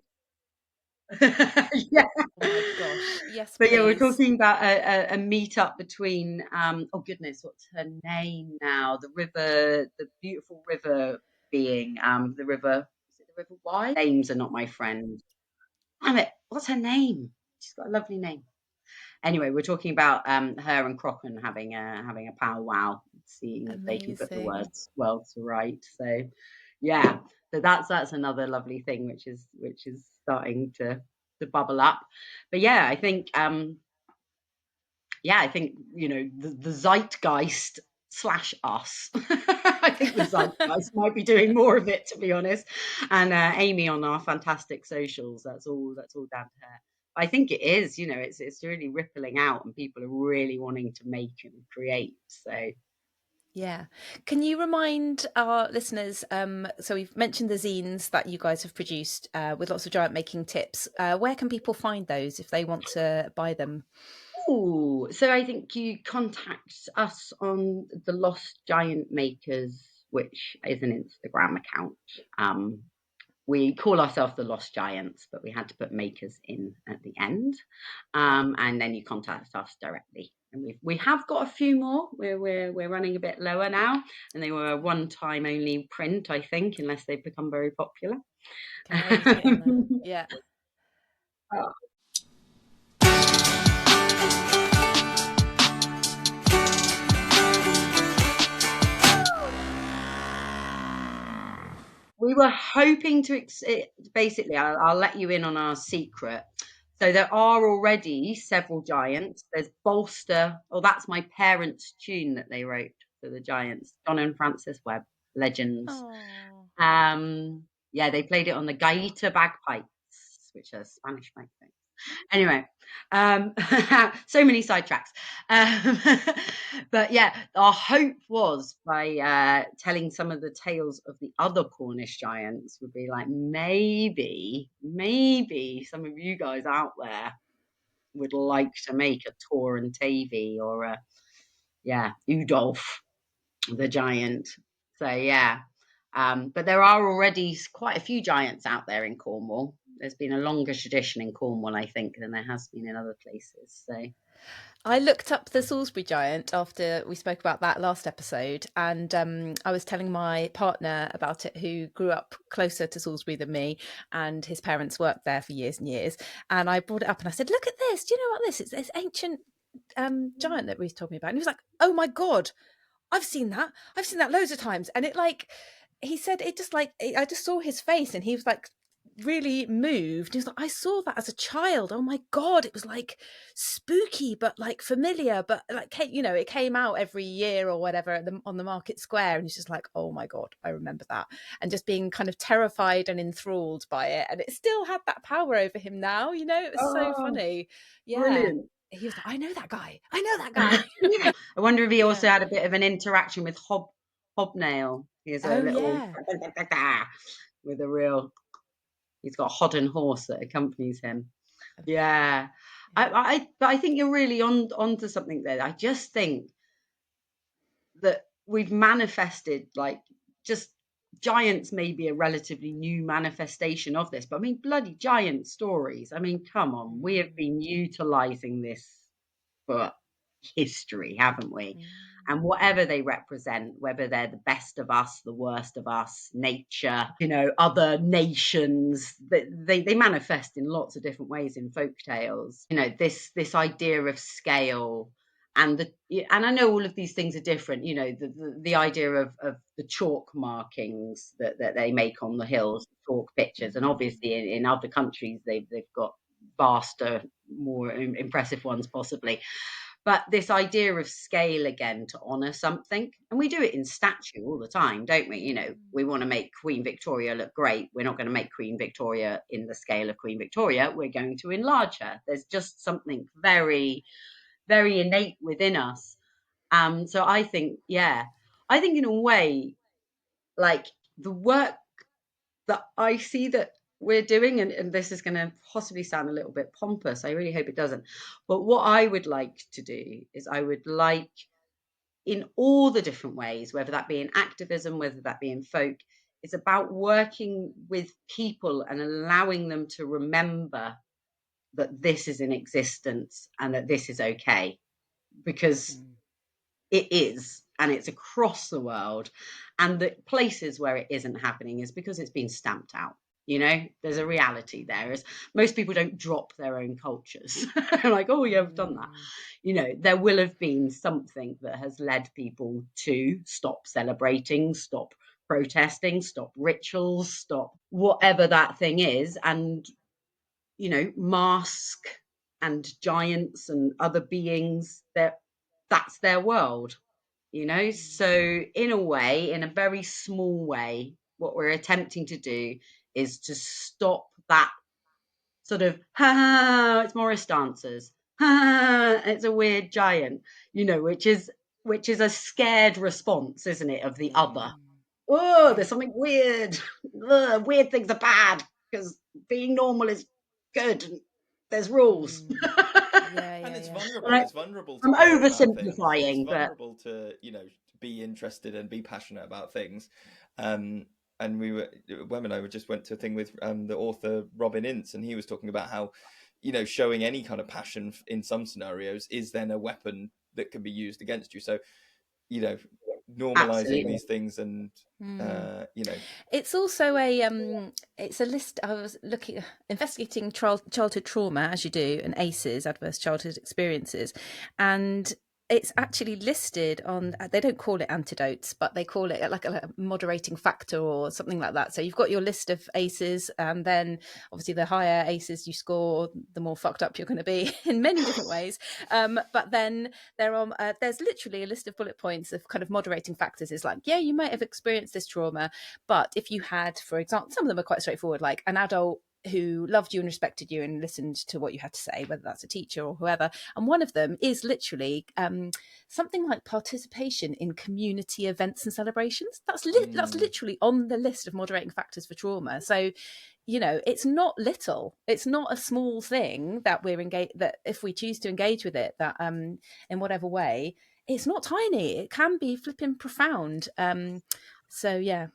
Yeah. Oh my gosh. Yes, but please. yeah, we're talking about a meet-up between oh goodness, what's her name now? The beautiful river being, the river, is it the River Wye? Names are not my friend. Damn it, what's her name? She's got a lovely name. Anyway, we're talking about her and Crocken having a powwow, seeing if they can put the words right. So yeah, so that's another lovely thing which is starting to bubble up. But yeah, I think the zeitgeist / us. I think the zeitgeist might be doing more of it, to be honest. And Amy on our fantastic socials, that's all down to her. I think it is, it's really rippling out, and people are really wanting to make and create. So yeah. Can you remind our listeners, so we've mentioned the zines that you guys have produced with lots of giant making tips. Where can people find those if they want to buy them? So I think you contact us on the Lost Giant Makers, which is an Instagram account. We call ourselves the Lost Giants, but we had to put makers in at the end. And then you contact us directly. And we have got a few more. We're running a bit lower now, and they were a one-time only print, I think, unless they've become very popular. Okay, yeah. We were hoping to basically, I'll let you in on our secret. So there are already several giants. There's Bolster. Oh, that's my parents' tune that they wrote for the giants. John and Francis Webb, legends. Yeah, they played it on the gaita bagpipes, which are Spanish bagpipes. Anyway, so many sidetracks. But yeah, our hope was by telling some of the tales of the other Cornish giants would be like, maybe some of you guys out there would like to make a Tor and Tavy or a Udolf the giant. So yeah. But there are already quite a few giants out there in Cornwall. There's been a longer tradition in Cornwall, I think, than there has been in other places. So I looked up the Salisbury giant after we spoke about that last episode, and I was telling my partner about it, who grew up closer to Salisbury than me, and his parents worked there for years and years. And I brought it up and I said, look at this. Do you know what this is? It's ancient giant that Ruth told me about, and he was like, "Oh my god, I've seen that loads of times." And it, like, he said, it just, like, I just saw his face, and he was like really moved. He was like, "I saw that as a child. Oh my god, it was like spooky, but like familiar, but like, you know, it came out every year or whatever on the market square." And he's just like, "Oh my god, I remember that," and just being kind of terrified and enthralled by it. And it still had that power over him now, you know. It was so Oh, funny. Yeah. brilliant. He was like, "I know that guy. I know that guy." I wonder if he Yeah. also had a bit of an interaction with Hobnail. He's a Oh little yeah. with a real. He's got a hodden horse that accompanies him. Yeah, but I think you're really onto something there. I just think that we've manifested, like, just giants may be a relatively new manifestation of this, but I mean, bloody giant stories. I mean, come on, we have been utilizing this for history, haven't we? And whatever they represent, whether they're the best of us, the worst of us, nature, you know, other nations, they manifest in lots of different ways in folk tales. You know, this idea of scale, and I know all of these things are different. You know, the idea of the chalk markings that they make on the hills, chalk pictures, and obviously in other countries they've got vaster, more impressive ones possibly. But this idea of scale again, to honour something, and we do it in statue all the time, don't we? You know, we want to make Queen Victoria look great. We're not going to make Queen Victoria in the scale of Queen Victoria. We're going to enlarge her. There's just something very, very innate within us. So I think, yeah, I think in a way, like, the work that I see that we're doing, and this is going to possibly sound a little bit pompous, I really hope it doesn't, but what I would like to do is, I would like, in all the different ways, whether that be in activism, whether that be in folk, it's about working with people and allowing them to remember that this is in existence and that this is okay, because it is, and it's across the world. And the places where it isn't happening is because it's been stamped out. You know, there's a reality there. Is most people don't drop their own cultures. Like, oh yeah, I've done that. You know, there will have been something that has led people to stop celebrating, stop protesting, stop rituals, stop whatever that thing is. And, you know, mask and giants and other beings, that's their world, you know. So in a way, in a very small way, what we're attempting to do is to stop that sort of, ha, it's Morris dancers, ha, it's a weird giant, you know, which is a scared response, isn't it, of the other. Oh, there's something weird. Ugh, weird things are bad because being normal is good. There's rules. And it's Yeah. vulnerable. Like, It's vulnerable to I'm care about things. It's oversimplifying, but vulnerable to, you know, be interested and be passionate about things. And Wem and I just went to a thing with the author Robin Ince, and he was talking about how, you know, showing any kind of passion in some scenarios is then a weapon that can be used against you. So, you know, normalizing absolutely. these things, and you know, It's also it's a list. I was investigating childhood trauma, as you do, and ACEs, adverse childhood experiences, and it's actually listed on, they don't call it antidotes, but they call it like a moderating factor or something like that. So you've got your list of ACEs, and then obviously the higher ACEs you score, the more fucked up you're going to be in many different ways. But then there's literally a list of bullet points of kind of moderating factors. Is like, yeah, you might have experienced this trauma, but if you had, for example, some of them are quite straightforward, like an adult who loved you and respected you and listened to what you had to say, whether that's a teacher or whoever. And one of them is literally something like participation in community events and celebrations. That's literally on the list of moderating factors for trauma. So, you know, it's not little. It's not a small thing that we're engaged, that if we choose to engage with it, that in whatever way, it's not tiny. It can be flipping profound. So yeah.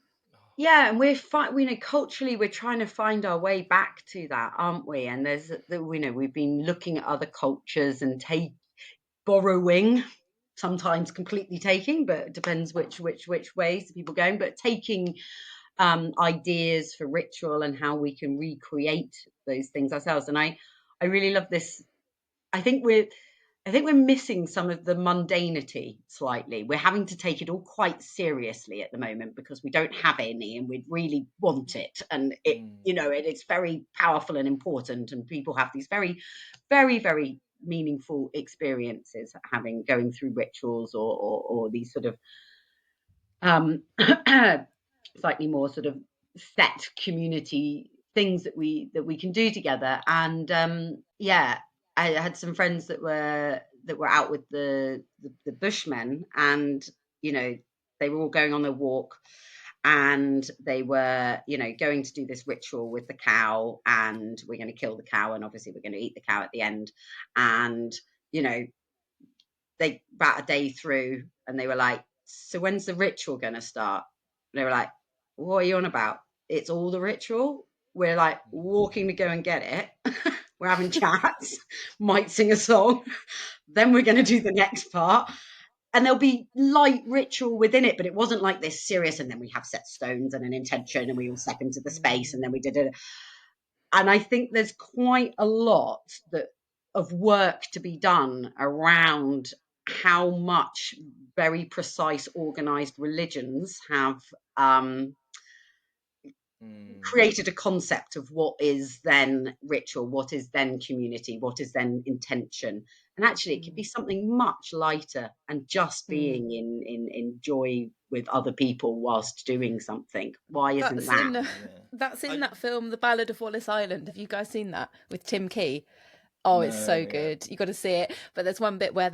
Yeah, and we know culturally we're trying to find our way back to that, aren't we? And we know we've been looking at other cultures and borrowing, sometimes completely taking, but it depends which ways people going, but taking ideas for ritual and how we can recreate those things ourselves. And I really love this. I think I think we're missing some of the mundanity slightly. We're having to take it all quite seriously at the moment because we don't have any, and we really want it, and it, it's very powerful and important, and people have these very, very, very meaningful experiences going through rituals or these sort of slightly more sort of set community things that we can do together. And I had some friends that were out with the bushmen, and they were all going on their walk, and they were going to do this ritual with the cow, and we're going to kill the cow, and obviously we're going to eat the cow at the end. And they about a day through, and they were like, so when's the ritual going to start? And they were like, what are you on about? It's all the ritual. We're like walking to go and get it. We're having chats, might sing a song, then we're going to do the next part, and there'll be light ritual within it, but it wasn't like this serious, and then we have set stones and an intention, and we all step into the space, and then we did it. And I think there's quite a lot of work to be done around how much very precise, organized religions have created a concept of what is then ritual, what is then community, what is then intention. And actually it could be something much lighter and just being in joy with other people whilst doing something. Why isn't that? That's in that film, The Ballad of Wallace Island. Have you guys seen that with Tim Key? Oh, it's so good. You got to see it. But there's one bit where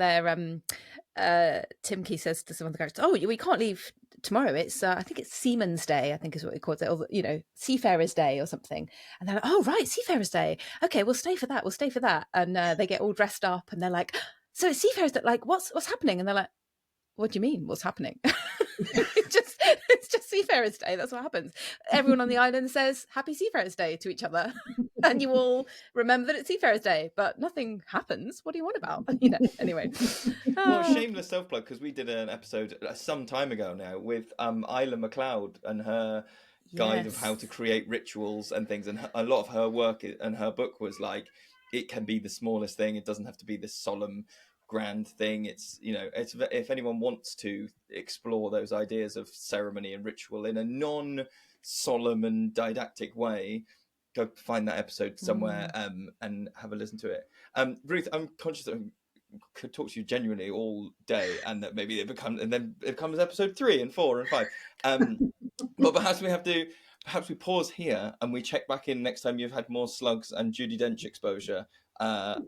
Tim Key says to some of the characters, "Oh, we can't leave tomorrow. It's I think it's Seaman's Day. I think is what he calls it, or Seafarer's Day or something." And they're like, "Oh, right, Seafarer's Day. Okay, we'll stay for that. We'll stay for that." And they get all dressed up, and they're like, "So it's Seafarer's Day. Like, what's happening?" And they're like, "What do you mean? What's happening?" It's just Seafarer's Day. That's what happens. Everyone on the island says Happy Seafarer's Day to each other, and you all remember that it's Seafarer's Day, but nothing happens. What do you want about? Anyway. Well, shameless self plug, because we did an episode some time ago now with Isla MacLeod and her guide of how to create rituals and things, and a lot of her work and her book was like, it can be the smallest thing. It doesn't have to be this solemn grand thing. It's it's, if anyone wants to explore those ideas of ceremony and ritual in a non-solemn and didactic way, go find that episode somewhere and have a listen to it. Ruth, I'm conscious that I could talk to you genuinely all day, and that maybe it becomes episode 3 and 4 and 5. But perhaps we pause here and we check back in next time you've had more Slugs and Judi Dench exposure. But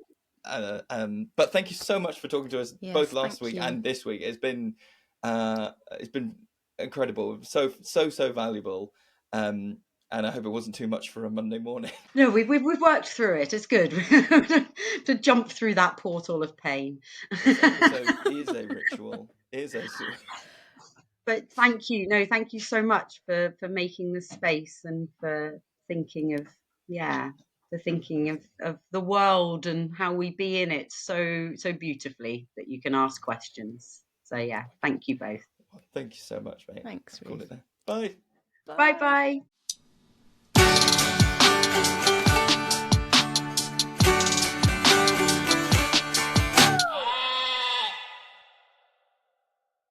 thank you so much for talking to us both last week and this week. It's been incredible, so valuable, and I hope it wasn't too much for a Monday morning. No, we've worked through it. It's good to jump through that portal of pain. So is a ritual, But thank you. No, thank you so much for making the space and for thinking of of the world and how we be in it so beautifully that you can ask questions. So yeah, thank you both. Well, thank you so much, mate. Thanks. Call it there. Bye. Bye.